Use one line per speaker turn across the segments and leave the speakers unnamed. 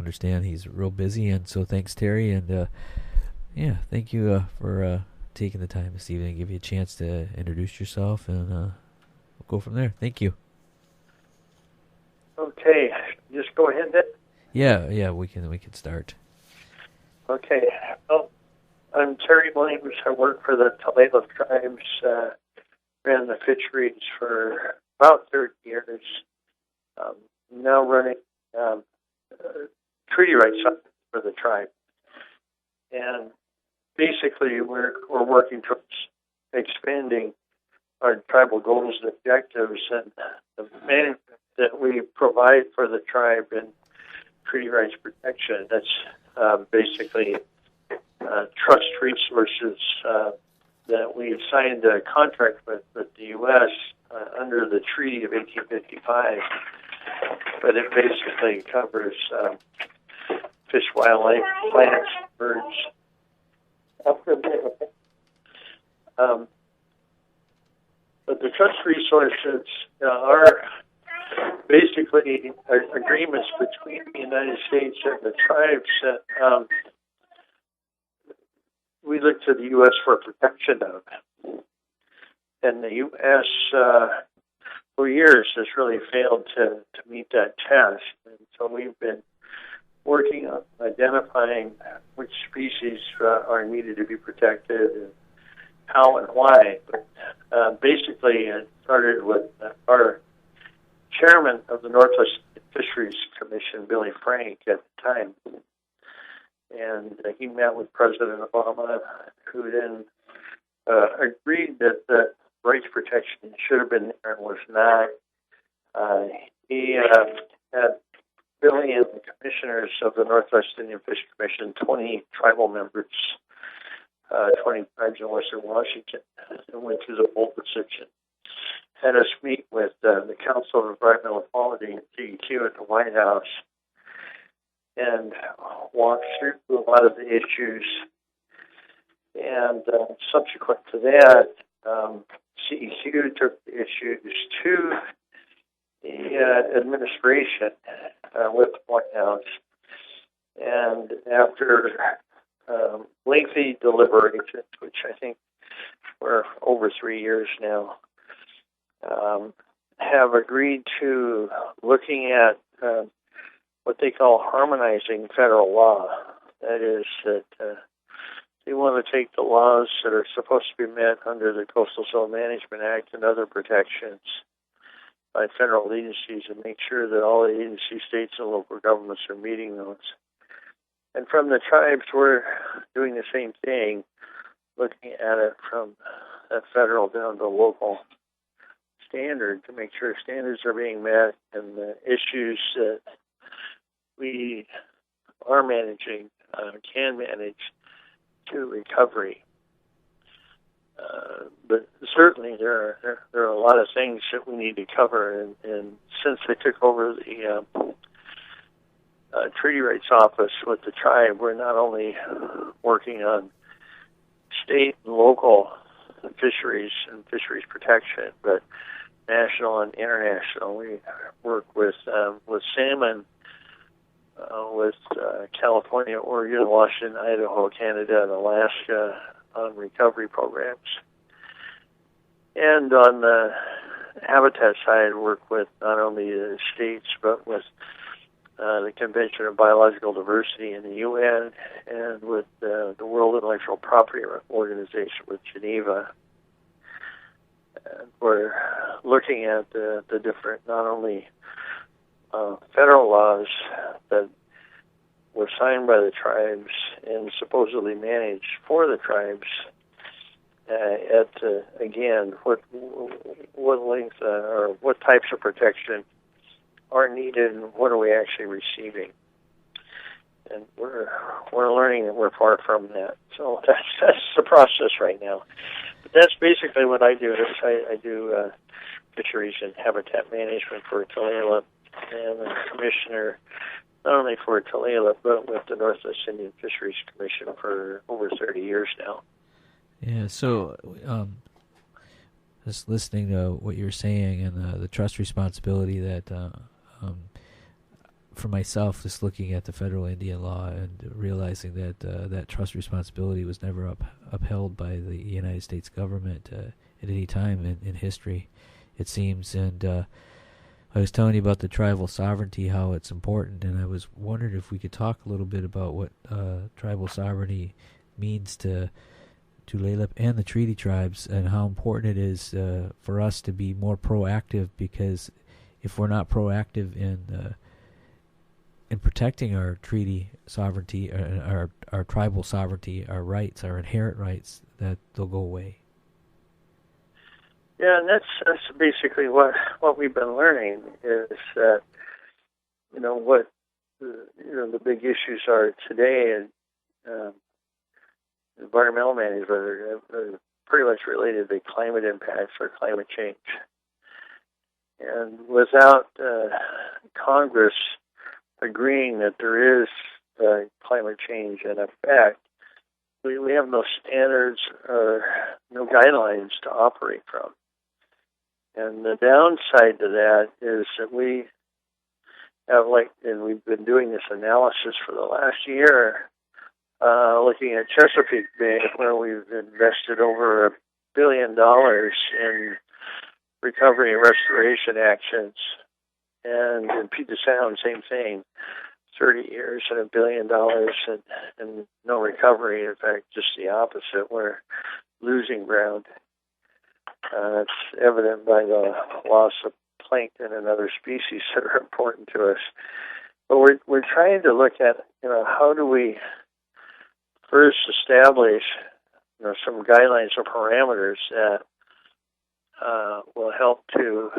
understand he's real busy, and so thanks, Terry, and thank you for taking the time this evening to give you a chance to introduce yourself, and we'll go from there. Thank you.
Okay, just go ahead then.
Yeah, we can start.
Okay, well, I'm Terry Williams. I work for the Tulalip tribes, ran the fisheries for about 30 years. Now running treaty rights for the tribe. And basically, we're working towards expanding our tribal goals and objectives, and the management that we provide for the tribe in treaty rights protection. That's basically trust resources that we signed a contract with the U.S. Under the Treaty of 1855. But it basically covers fish, wildlife, plants, birds. But the trust resources are basically agreements between the United States and the tribes that we look to the U.S. for protection of. And the U.S. For years has really failed to meet that test. And so we've been working on identifying which species are needed to be protected and how and why. But basically, it started with our chairman of the Northwest Fisheries Commission, Billy Frank, at the time. And he met with President Obama, who then agreed that the rights protection should have been there and was not. He had Billy and the commissioners of the Northwest Indian Fisheries Commission, 20 tribal members, 20 tribes in western Washington, and went through the whole decision. Had us meet with the Council of Environmental Quality, CEQ, at the White House, and walked through a lot of the issues. And subsequent to that, CEQ took the issues to the administration with the White House. And after lengthy deliberations, which I think were over 3 years now, have agreed to looking at what they call harmonizing federal law. That is that they want to take the laws that are supposed to be met under the Coastal Zone Management Act and other protections by federal agencies and make sure that all the agency states and local governments are meeting those. And from the tribes, we're doing the same thing, looking at it from that federal down to local standard to make sure standards are being met and the issues that we are managing can manage to recovery. But certainly there are a lot of things that we need to cover, and since I took over the Treaty Rights Office with the tribe, we're not only working on state and local fisheries and fisheries protection, but national and international. We work with salmon, with California, Oregon, Washington, Idaho, Canada, and Alaska on recovery programs. And on the habitat side, work with not only the states, but with the Convention on Biological Diversity in the UN and with the World Intellectual Property Organization with Geneva. And we're looking at the different, not only federal laws that were signed by the tribes and supposedly managed for the tribes, again, what length or what types of protection are needed and what are we actually receiving. And we're learning that we're far from that. So that's the process right now. But that's basically what I do. I do fisheries and habitat management for Tulalip, and I'm commissioner not only for Tulalip, but with the Northwest Indian Fisheries Commission for over 30 years now.
Yeah, so just listening to what you're saying and the trust responsibility that for myself, just looking at the federal Indian law and realizing that that trust responsibility was never upheld by the United States government at any time in history, it seems. And I was telling you about the tribal sovereignty, how it's important, and I was wondering if we could talk a little bit about what tribal sovereignty means to Tulalip and the treaty tribes, and how important it is for us to be more proactive, because if we're not proactive in protecting our treaty sovereignty, our tribal sovereignty, our rights, our inherent rights, that they'll go away.
Yeah, and that's basically what we've been learning is that what the big issues are today, and environmental management are pretty much related to climate impacts or climate change. And without Congress agreeing that there is climate change in effect, we have no standards or no guidelines to operate from. And the downside to that is that we have, and we've been doing this analysis for the last year, looking at Chesapeake Bay, where we've invested over $1 billion in recovery and restoration actions. And in Puget Sound, same thing, 30 years and $1 billion and no recovery. In fact, just the opposite. We're losing ground. It's evident by the loss of plankton and other species that are important to us. But we're trying to look at, how do we first establish, some guidelines or parameters that will help to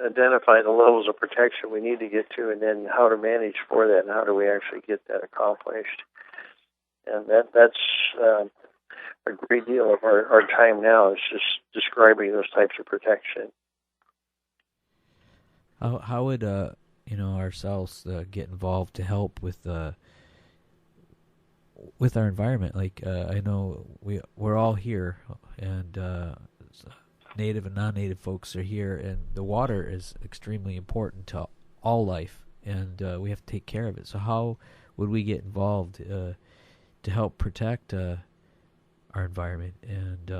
identify the levels of protection we need to get to, and then how to manage for that, and how do we actually get that accomplished. And that's a great deal of our time now is just describing those types of protection.
How would ourselves get involved to help with our environment? Like I know we're all here, and native and non-native folks are here, and the water is extremely important to all life, and we have to take care of it. So how would we get involved to help protect our environment? And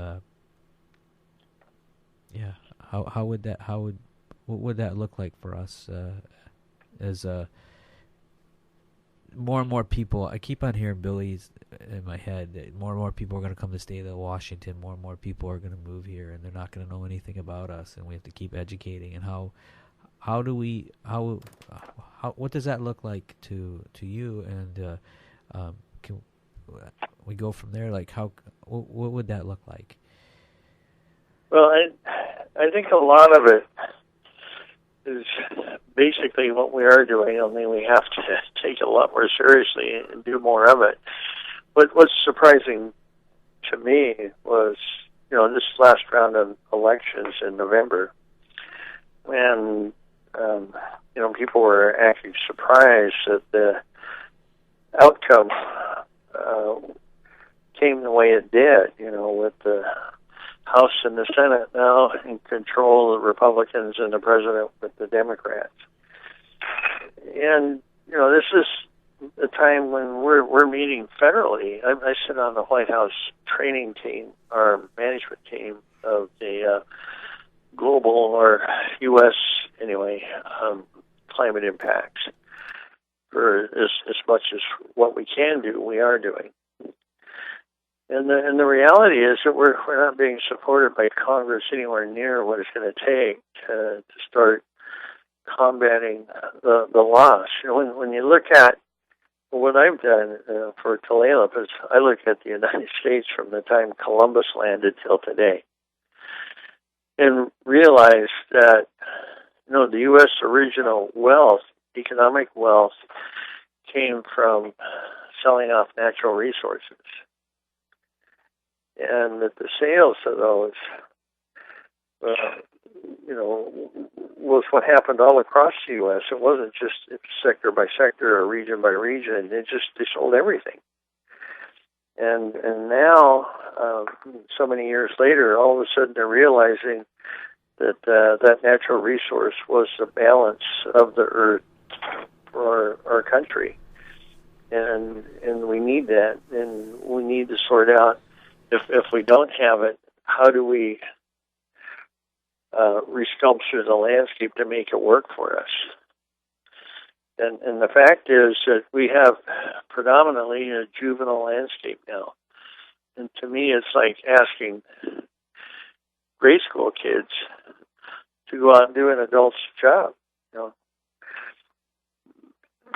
what would that look like for us as more and more people? I keep on hearing Billy's in my head that more and more people are going to come to the state of Washington. More and more people are going to move here, and they're not going to know anything about us. And we have to keep educating. And what does that look like to you? And can we go from there? Like what would that look like?
Well, I think a lot of it is basically what we are doing, only we have to take it a lot more seriously and do more of it. But what's surprising to me was, this last round of elections in November, when, people were actually surprised that the outcome came the way it did, with the House and the Senate now in control of the Republicans and the president with the Democrats. And, this is a time when we're meeting federally. I sit on the White House training team, our management team of the global, or U.S. anyway, climate impacts. For as much as what we can do, we are doing. And the reality is that we're not being supported by Congress anywhere near what it's going to take to start combating the loss. When you look at what I've done for Tulalip, is I look at the United States from the time Columbus landed till today, and realize that the U.S. original wealth, economic wealth, came from selling off natural resources. And that the sales of those, was what happened all across the U.S. It wasn't just sector by sector or region by region. They sold everything. And now, so many years later, all of a sudden they're realizing that natural resource was the balance of the earth for our country, and we need that, and we need to sort out if we don't have it, how do we resculpture the landscape to make it work for us? And the fact is that we have predominantly a juvenile landscape now. And to me, it's like asking grade school kids to go out and do an adult's job,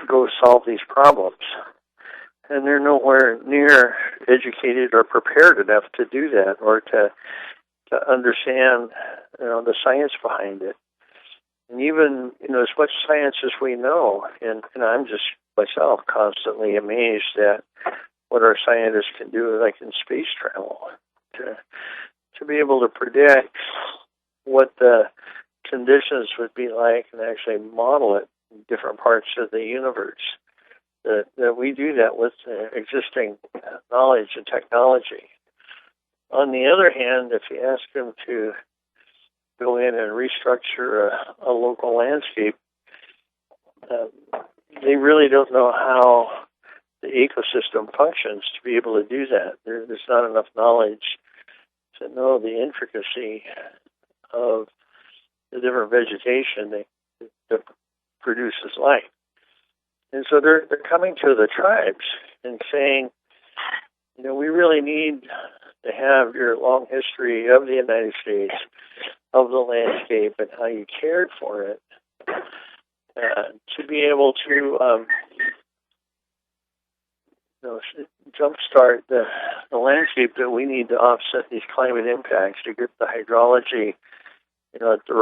go solve these problems. And they're nowhere near educated or prepared enough to do that or to understand, the science behind it. And even, as much science as we know, and I'm just myself constantly amazed at what our scientists can do, like in space travel, to be able to predict what the conditions would be like and actually model it in different parts of the universe. That we do that with existing knowledge and technology. On the other hand, if you ask them to go in and restructure a local landscape, they really don't know how the ecosystem functions to be able to do that. There's not enough knowledge to know the intricacy of the different vegetation that produces life. And so they're coming to the tribes and saying, we really need to have your long history of the United States, of the landscape, and how you cared for it, to be able to jumpstart the landscape that we need to offset these climate impacts, to get the hydrology at the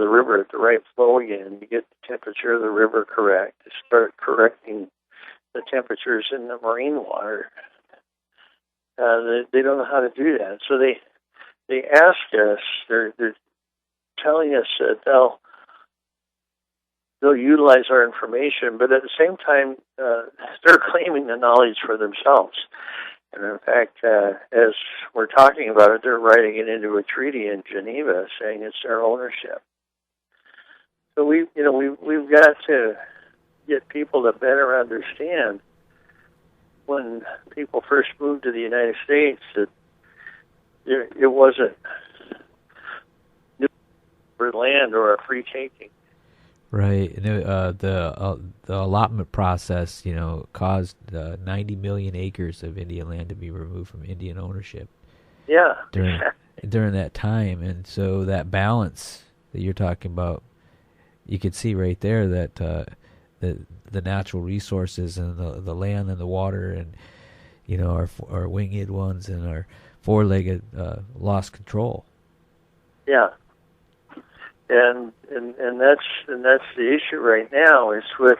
river at the right flow again, to get the temperature of the river correct, to start correcting the temperatures in the marine water. They don't know how to do that. So they ask us, they're telling us that they'll utilize our information, but at the same time, they're claiming the knowledge for themselves. And in fact, as we're talking about it, they're writing it into a treaty in Geneva, saying it's their ownership. So we've got to get people to better understand, when people first moved to the United States, that it wasn't new land or a free taking.
Right. The allotment process, caused 90 million acres of Indian land to be removed from Indian ownership.
Yeah.
During that time, and so that balance that you're talking about, you could see right there that the natural resources and the land and the water and our winged ones and our four-legged lost control.
Yeah. And that's the issue right now, is with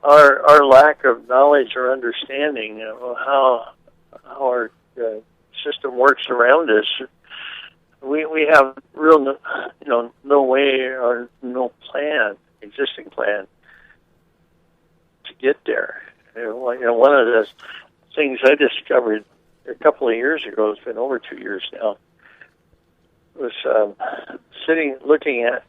our lack of knowledge or understanding of how our system works around us. We have real no way or no existing plan to get there. One of the things I discovered a couple of years ago, it's been over 2 years now, was looking at,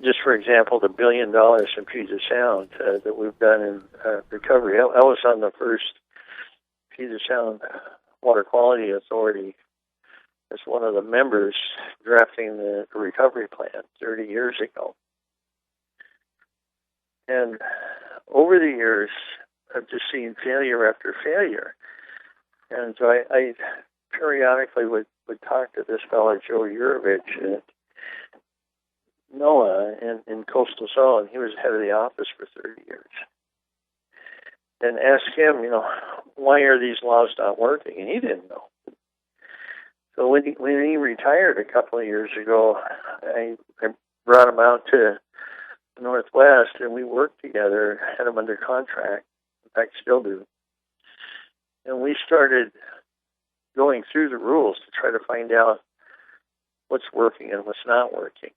just for example, the $1 billion in Puget Sound that we've done in recovery. I was on the first Puget Sound Water Quality Authority as one of the members drafting the recovery plan 30 years ago. And over the years, I've just seen failure after failure. And so I periodically would talk to this fellow, Joe Urovich, at NOAA in Coastal Zone. He was head of the office for 30 years. And ask him, why are these laws not working? And he didn't know. So when he retired a couple of years ago, I brought him out to the Northwest, and we worked together, had him under contract. In fact, still do. And we started going through the rules to try to find out what's working and what's not working.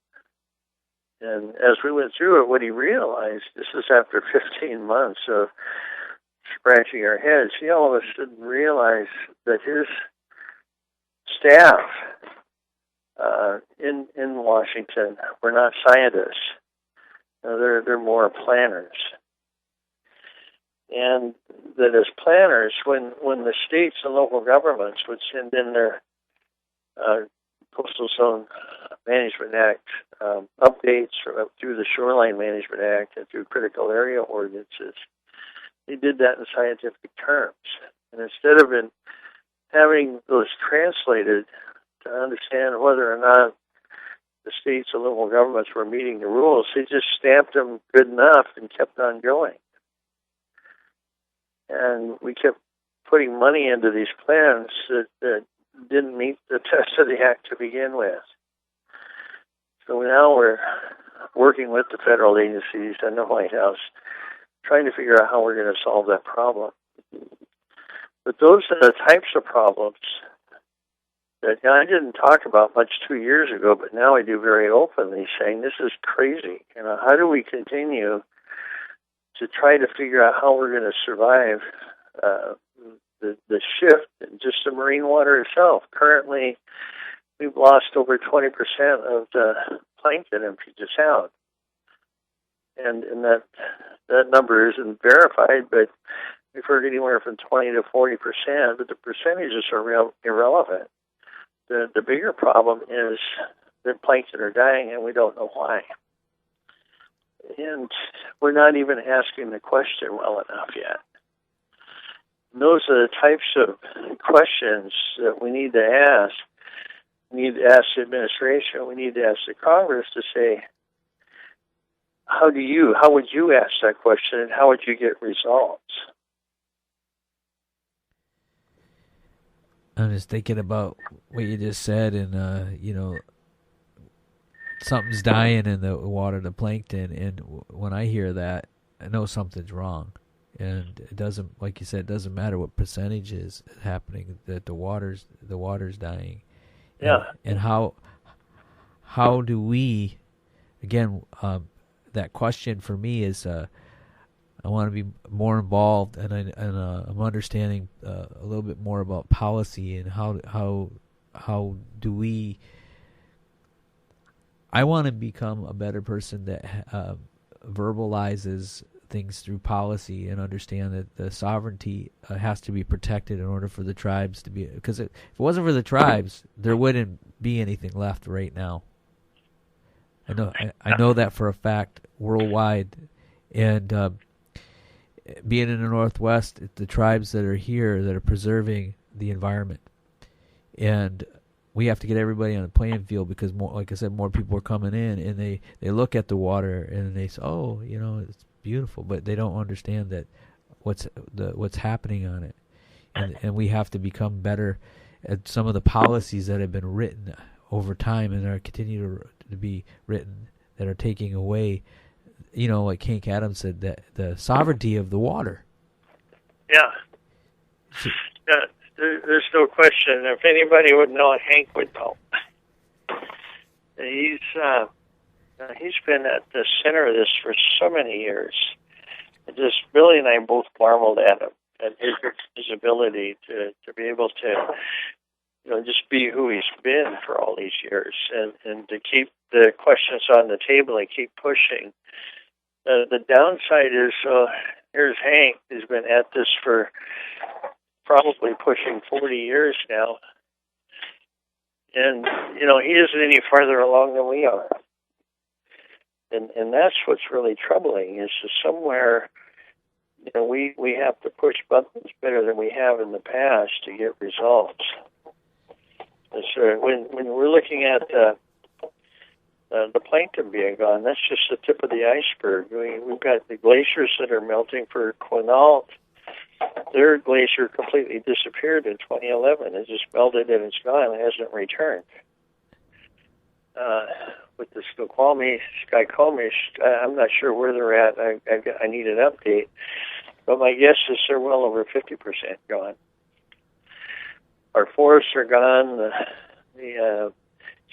And as we went through it, what he realized, this is after 15 months of scratching our heads, he all of a sudden realized that his staff in Washington were not scientists. They're more planners. And that as planners, when the states and local governments would send in their Coastal Zone Management Act updates through the Shoreline Management Act and through critical area ordinances, they did that in scientific terms. And instead of having those translated to understand whether or not the states and local governments were meeting the rules, they just stamped them good enough and kept on going. And we kept putting money into these plans that didn't meet the test of the act to begin with. So now we're working with the federal agencies and the White House, trying to figure out how we're going to solve that problem. But those are the types of problems that I didn't talk about much 2 years ago, but now I do very openly, saying this is crazy. How do we continue to try to figure out how we're going to survive the shift in just the marine water itself? Currently, we've lost over 20% of the plankton in Puget Sound. And that number isn't verified, but we've heard anywhere from 20 to 40%, but the percentages are irrelevant. The bigger problem is that plankton are dying, and we don't know why. And we're not even asking the question well enough yet. And those are the types of questions that we need to ask. We need to ask the administration. We need to ask the Congress to say, how would you ask that question, and how would you get results?
I'm just thinking about what you just said, and something's dying in the water, the plankton, and when I hear that, I know something's wrong. And it doesn't, like you said, it doesn't matter what percentage is happening, that the water's dying.
Yeah.
And how do we, again, that question for me is, I want to be more involved, and I'm understanding a little bit more about policy and how do we. I want to become a better person that verbalizes things through policy and understand that the sovereignty has to be protected in order for the tribes to be. Because if it wasn't for the tribes, there wouldn't be anything left right now. I know that for a fact worldwide, and being in the Northwest, the tribes that are here that are preserving the environment, and we have to get everybody on the playing field because, more, like I said, more people are coming in, and they look at the water and they say, "Oh, it's beautiful," but they don't understand that what's happening on it, and we have to become better at some of the policies that have been written over time and are continue to be written that are taking away, like Hank Adams said, that the sovereignty of the water.
Yeah. There's no question. If anybody would know, Hank would know. He's been at the center of this for so many years. Just Billy and I both marveled at him, at his ability to be able to, just be who he's been for all these years, and to keep the questions on the table and keep pushing. The downside is, here's Hank, who's been at this for probably pushing 40 years now. And, he isn't any farther along than we are. And that's what's really troubling, is that somewhere, we have to push buttons better than we have in the past to get results. And so when we're looking at the plankton being gone, that's just the tip of the iceberg. We've got the glaciers that are melting for Quinault. Their glacier completely disappeared in 2011. It just melted and it's gone. It hasn't returned. With the Skykomish, I'm not sure where they're at. I need an update. But my guess is they're well over 50% gone. Our forests are gone. As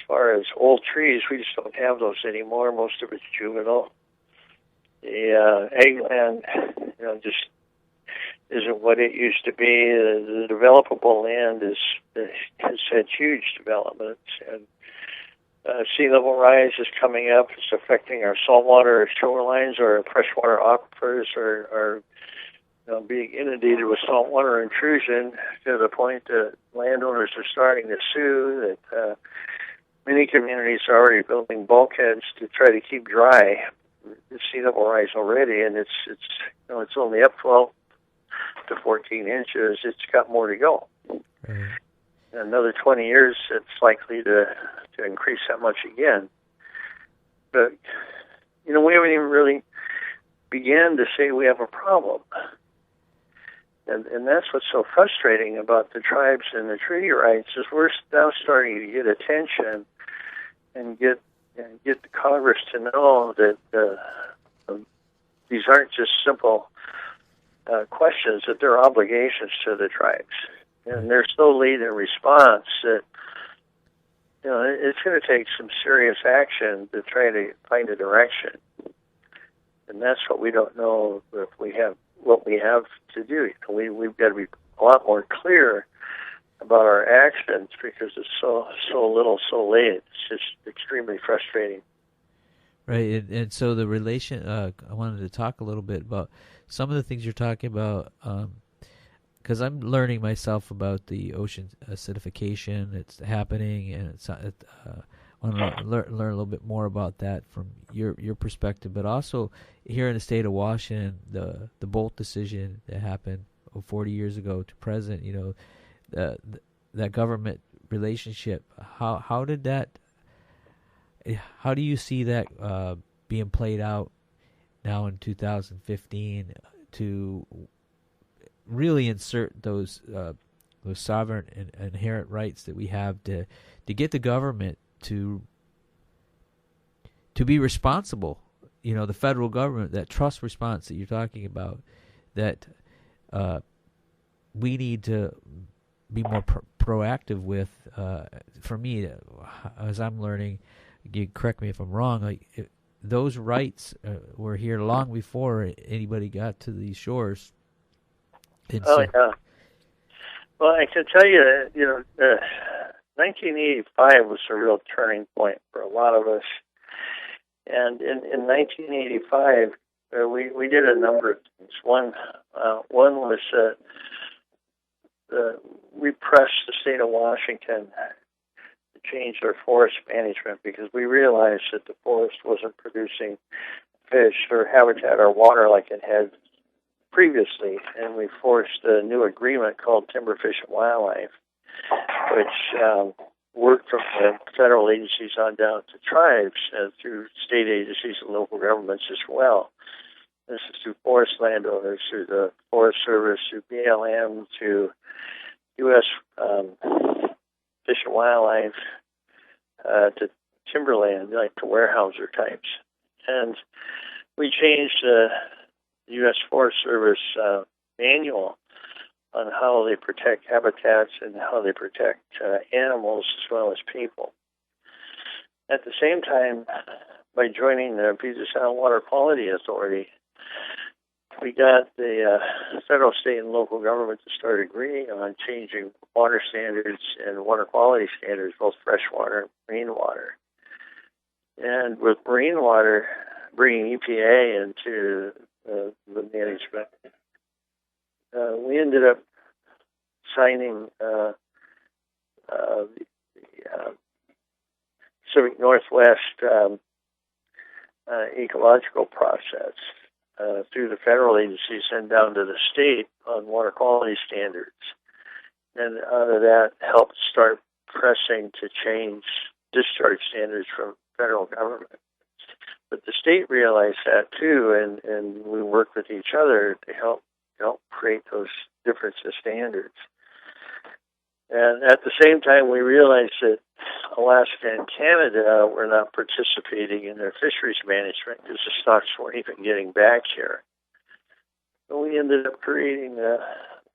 far as old trees, we just don't have those anymore. Most of it's juvenile. The eggland, isn't what it used to be. The developable land has had huge developments, and sea level rise is coming up. It's affecting our saltwater shorelines, our freshwater aquifers are being inundated with saltwater intrusion to the point that landowners are starting to sue. That many communities are already building bulkheads to try to keep dry the sea level rise already, and it's only up 12 to 14 inches. It's got more to go.
Right.
In another 20 years, it's likely to increase that much again. But we haven't even really began to say we have a problem. And that's what's so frustrating about the tribes and the treaty rights is we're now starting to get attention and get the Congress to know that these aren't just simple questions, that they're obligations to the tribes. And they're so late in response that it's going to take some serious action to try to find a direction. And that's what we don't know if we have what we have to do. We've got to be a lot more clear about our actions because it's so little, so late. It's just extremely frustrating.
Right, and so the relation, I wanted to talk a little bit about some of the things you're talking about, because I'm learning myself about the ocean acidification. It's happening, and I want to learn a little bit more about that from your perspective, but also here in the state of Washington, the Bolt decision that happened 40 years ago to present, that government relationship. How did that? How do you see that being played out now in 2015 to really insert those sovereign and inherent rights that we have to get the government to be responsible? The federal government, that trust response that you're talking about, that we need to be more proactive with. For me, as I'm learning, you correct me if I'm wrong, those rights were here long before anybody got to these shores. And
yeah. Well, I can tell you, 1985 was a real turning point for a lot of us. And in 1985, we did a number of things. One was we pressed the state of Washington to change their forest management because we realized that the forest wasn't producing fish or habitat or water like it had previously, and we forced a new agreement called Timber, Fish, and Wildlife, which worked from the federal agencies on down to tribes and through state agencies and local governments as well. This is through forest landowners, through the Forest Service, through BLM, to U.S. Fish and Wildlife, to timberland, like the Weyerhaeuser types. And we changed the U.S. Forest Service manual on how they protect habitats and how they protect animals as well as people. At the same time, by joining the Puget Sound Water Quality Authority, we got the federal, state, and local government to start agreeing on changing water standards and water quality standards, both freshwater and marine water. And with marine water, bringing EPA into the management, we ended up signing the Pacific Northwest ecological process through the federal agencies and down to the state on water quality standards. And out of that helped start pressing to change discharge standards from federal government. But the state realized that too, and we worked with each other to help create those difference of standards. And at the same time, we realized that Alaska and Canada were not participating in their fisheries management because the stocks weren't even getting back here. So we ended up creating the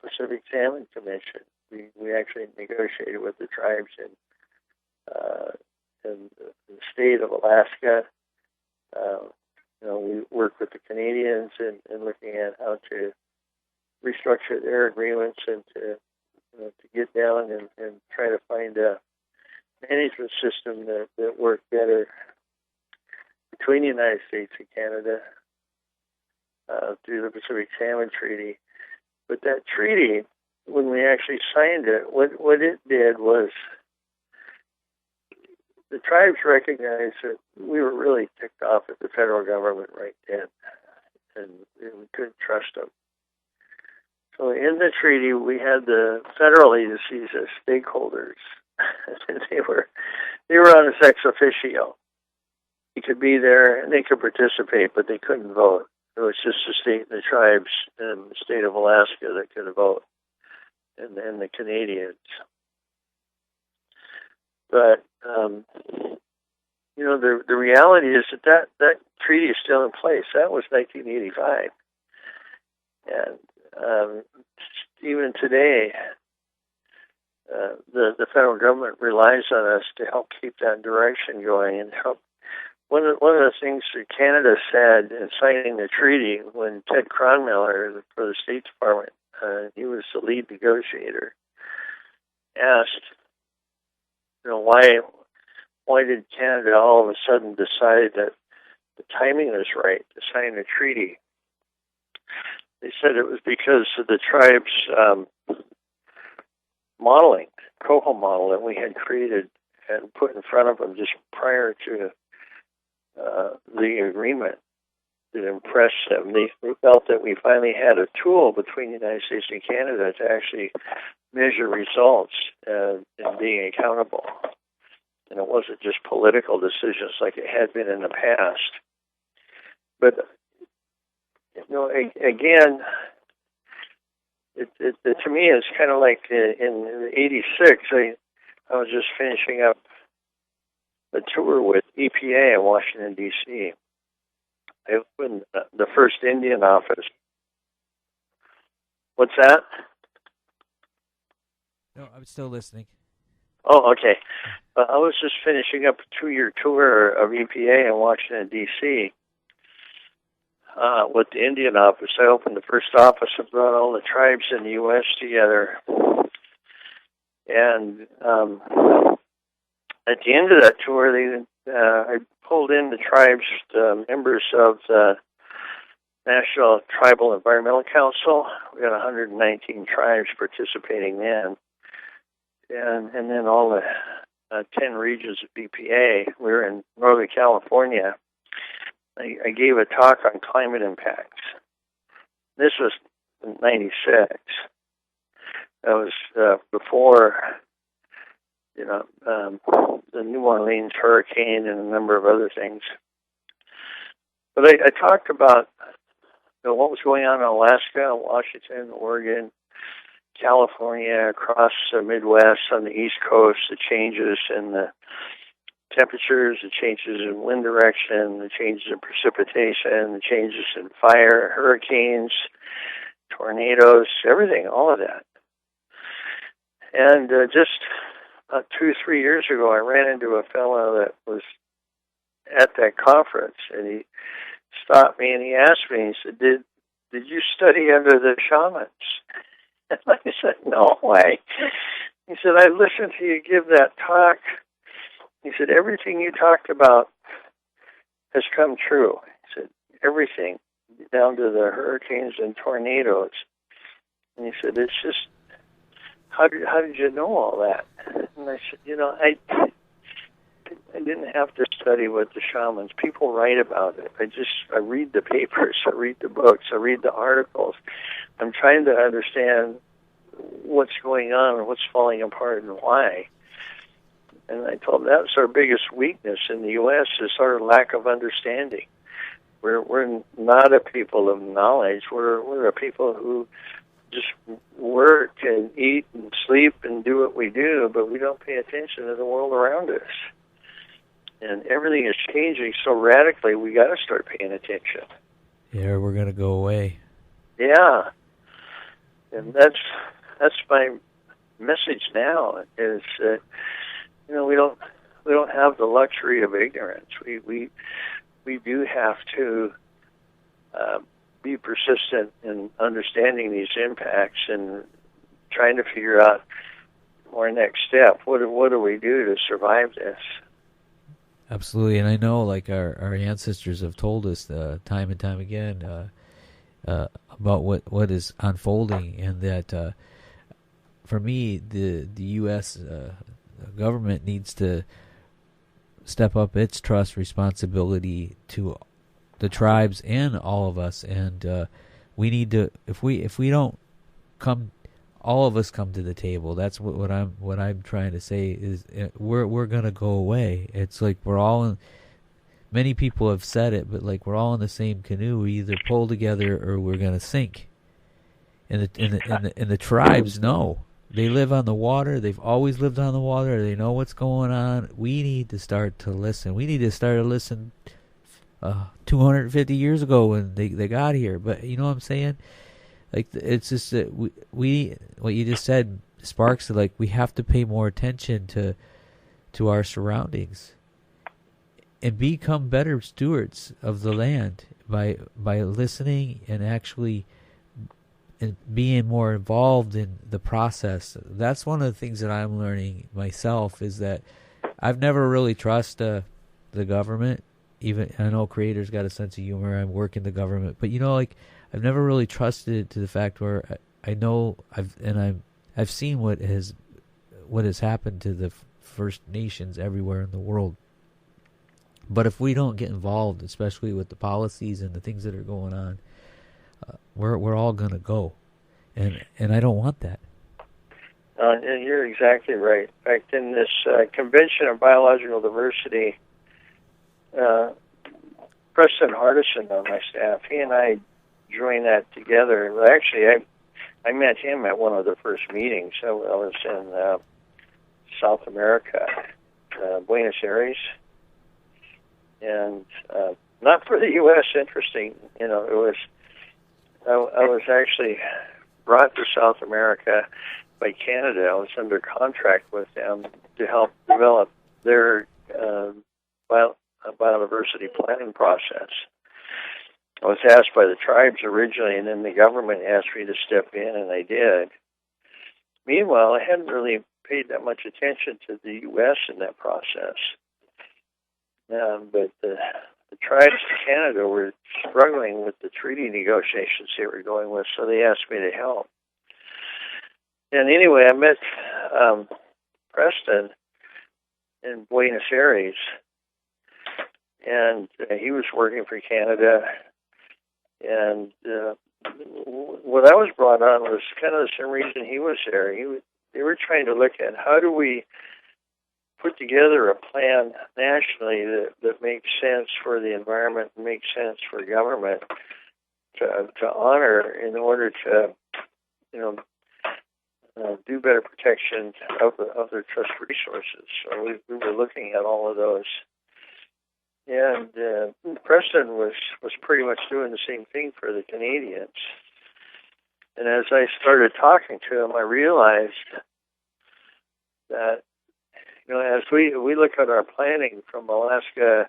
Pacific Salmon Commission. We actually negotiated with the tribes in the state of Alaska. We worked with the Canadians in looking at how to restructure their agreements and to get down and try to find a management system that worked better between the United States and Canada through the Pacific Salmon Treaty. But that treaty, when we actually signed it, what it did was the tribes recognized that we were really ticked off at the federal government right then, and we couldn't trust them. So in the treaty, we had the federal agencies as stakeholders. they were on a ex officio. They could be there and they could participate, but they couldn't vote. It was just the state and the tribes and the state of Alaska that could vote, and then the Canadians. But the reality is that treaty is still in place. That was 1985, and even today, the federal government relies on us to help keep that direction going and help. One of the things that Canada said in signing the treaty, when Ted Cronmiller for the State Department, he was the lead negotiator, asked, why did Canada all of a sudden decide that the timing was right to sign the treaty? They said it was because of the tribes' modeling, coho model that we had created and put in front of them just prior to the agreement that impressed them. They felt that we finally had a tool between the United States and Canada to actually measure results and being accountable. And it wasn't just political decisions like it had been in the past. But, again, to me, it's kind of like in '86, I was just finishing up a tour with EPA in Washington, D.C. I opened the first Indian office. What's that?
No, I'm still listening.
Oh, okay. I was just finishing up a 2-year tour of EPA in Washington, D.C. With the Indian office. I opened the first office and brought all the tribes in the U.S. together. And at the end of that tour, I pulled in the tribes, the members of the National Tribal Environmental Council. We had 119 tribes participating then. And then all the 10 regions of EPA. We were in Northern California. I gave a talk on climate impacts. This was in '96. That was before, the New Orleans hurricane and a number of other things. But I talked about what was going on in Alaska, Washington, Oregon, California, across the Midwest, on the East Coast, the changes in the temperatures, the changes in wind direction, the changes in precipitation, the changes in fire, hurricanes, tornadoes, everything, all of that. And just about 2-3 years ago, I ran into a fellow that was at that conference, and he stopped me and he asked me, he said, did you study under the shamans? And I said, no way. He said, I listened to you give that talk. He said, everything you talked about has come true. He said, everything, down to the hurricanes and tornadoes. And he said, it's just, how did you know all that? And I said, I didn't have to study with the shamans. People write about it. I read the papers, I read the books, I read the articles. I'm trying to understand what's going on and what's falling apart and why. And I told him that's our biggest weakness in the U.S. is our lack of understanding. We're not a people of knowledge. We're a people who just work and eat and sleep and do what we do, but we don't pay attention to the world around us. And everything is changing so radically, we got to start paying attention.
Yeah, we're going to go away.
Yeah. And that's my message now is that we don't have the luxury of ignorance. We do have to be persistent in understanding these impacts and trying to figure out our next step. What do we do to survive this?
Absolutely, and I know, like our ancestors have told us time and time again about what is unfolding, and that for me, the U.S. Government needs to step up its trust responsibility to the tribes and all of us, and we need to. If we don't come, all of us come to the table. That's what I'm trying to say is we're gonna go away. It's like we're all in. Many people have said it, but like we're all in the same canoe. We either pull together or we're gonna sink. And the tribes know. They live on the water. They've always lived on the water. They know what's going on. We need to start to listen. We need to start to listen 250 years ago when they got here. But you know what I'm saying? Like, it's just that we what you just said sparks, like, we have to pay more attention to our surroundings and become better stewards of the land by listening and actually being more involved in the process. That's one of the things that I'm learning myself, is that I've never really trusted the government. Even I know Creator's got a sense of humor. I work in the government, but I've never really trusted it to the fact where I know I've seen what has happened to the First Nations everywhere in the world. But if we don't get involved, especially with the policies and the things that are going on, we're all going to go, and I don't want that.
And you're exactly right. In fact, in this Convention on Biological Diversity, Preston Hardison on my staff, he and I joined that together. Well, actually, I met him at one of the first meetings. I was in South America, Buenos Aires, and not for the U.S. Interesting, it was. I was actually brought to South America by Canada. I was under contract with them to help develop their biodiversity planning process. I was asked by the tribes originally, and then the government asked me to step in, and I did. Meanwhile, I hadn't really paid that much attention to the U.S. in that process. But the tribes in Canada were struggling with the treaty negotiations they were going with, so they asked me to help. And anyway, I met Preston in Buenos Aires, and he was working for Canada. And what I was brought on was kind of the same reason he was there. They were trying to look at how do we put together a plan nationally that makes sense for the environment and makes sense for government to honor in order to, do better protection of their trust resources. So we were looking at all of those. And Preston was pretty much doing the same thing for the Canadians. And as I started talking to him, I realized that, as we look at our planning from Alaska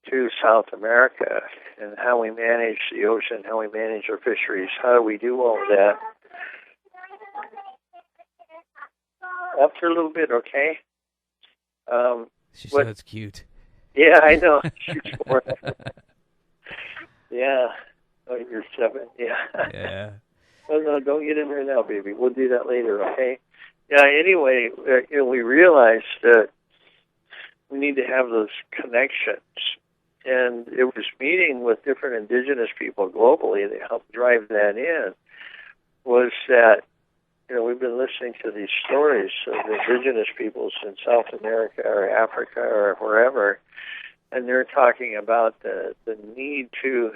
to South America and how we manage the ocean, how we manage our fisheries, how do we do all of that? After a little bit, okay?
She sounds cute.
Yeah, I know. Yeah. Oh, you're 7. Yeah.
Yeah.
Oh, no, don't get in there now, baby. We'll do that later, okay? Yeah, anyway, we realized that we need to have those connections. And it was meeting with different Indigenous people globally that helped drive that in, was that, we've been listening to these stories of Indigenous peoples in South America or Africa or wherever, and they're talking about the need to,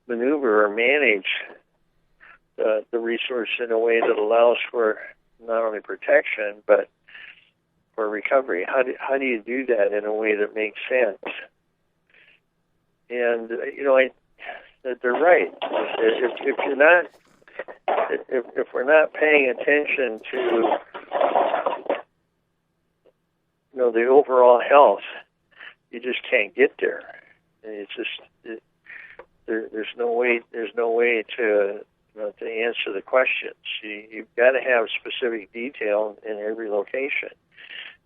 maneuver or manage the resource in a way that allows for not only protection but for recovery. How do you do that in a way that makes sense? And they're right. If you're not, if we're not paying attention to the overall health you just can't get there. And it's just there's no way to to answer the questions. You've got to have specific detail in every location.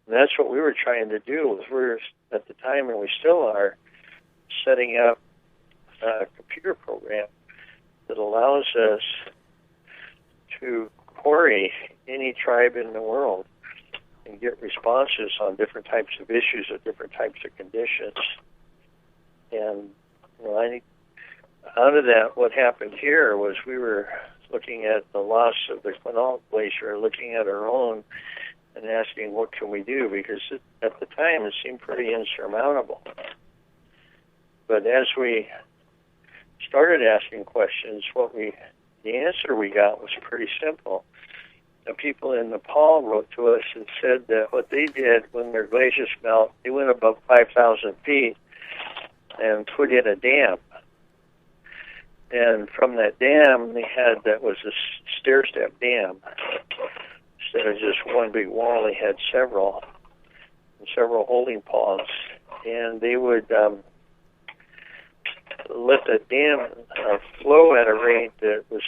And that's what we were trying to do. We're at the time, and we still are, setting up a computer program that allows us to query any tribe in the world and get responses on different types of issues or different types of conditions. And I think out of that, what happened here was we were looking at the loss of the Quinault Glacier, looking at our own, and asking what can we do, because at the time it seemed pretty insurmountable. But as we started asking questions, the answer we got was pretty simple. The people in Nepal wrote to us and said that what they did when their glaciers melt, they went above 5,000 feet and put in a dam. And from that dam, that was a stair-step dam. Instead of just one big wall, they had several holding ponds. And they would let the dam flow at a rate that was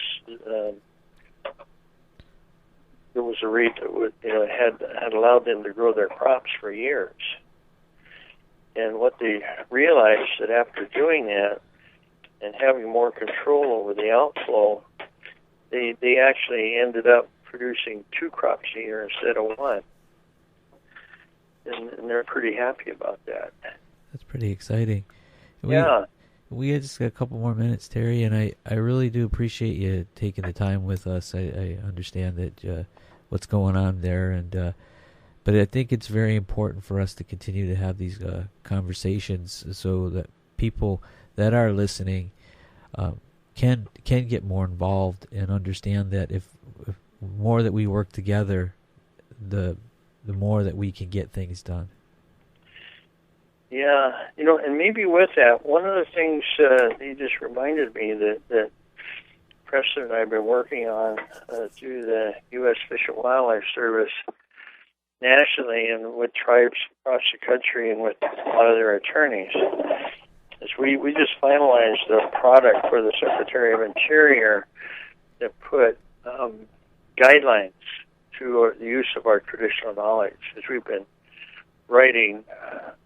there was a rate that would had allowed them to grow their crops for years. And what they realized that after doing that and having more control over the outflow, they actually ended up producing 2 crops a year instead of 1. And they're pretty happy about that.
That's pretty exciting. We just got a couple more minutes, Terry, and I really do appreciate you taking the time with us. I understand that what's going on there, and but I think it's very important for us to continue to have these conversations so that people that are listening can get more involved and understand that if more that we work together, the more that we can get things done.
Yeah, and maybe with that, one of the things you just reminded me that Preston and I have been working on through the U.S. Fish and Wildlife Service nationally and with tribes across the country and with a lot of their attorneys is we just finalized a product for the Secretary of Interior that put guidelines to the use of our traditional knowledge, as we've been writing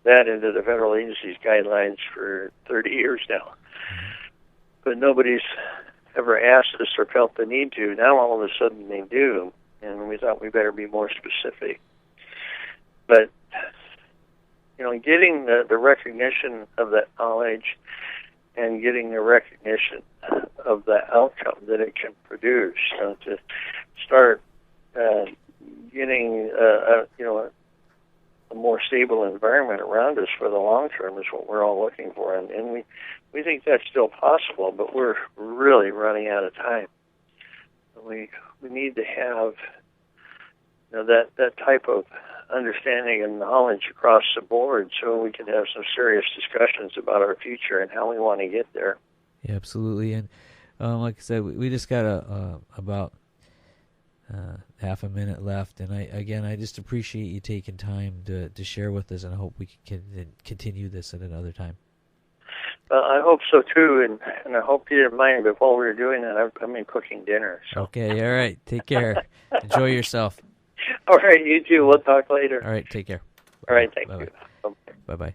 that into the federal agency's guidelines for 30 years now. But nobody's ever asked us or felt the need to. Now all of a sudden they do, and we thought we better be more specific. But, getting the recognition of that knowledge and getting the recognition of the outcome that it can produce, to start getting a more stable environment around us for the long term is what we're all looking for, and we think that's still possible, but we're really running out of time. We need to have that type of understanding and knowledge across the board so we can have some serious discussions about our future and how we want to get there.
Yeah, absolutely. And like I said, we just got about half a minute left, and I just appreciate you taking time to share with us, and I hope we can continue this at another time.
I hope so too, and I hope you didn't mind. But while we were doing that, I've been cooking dinner. So.
Okay, all right. Take care. Enjoy yourself.
All right, you too. We'll talk later.
All right, take care.
All right, thank
Bye-bye.
you.
Bye-bye.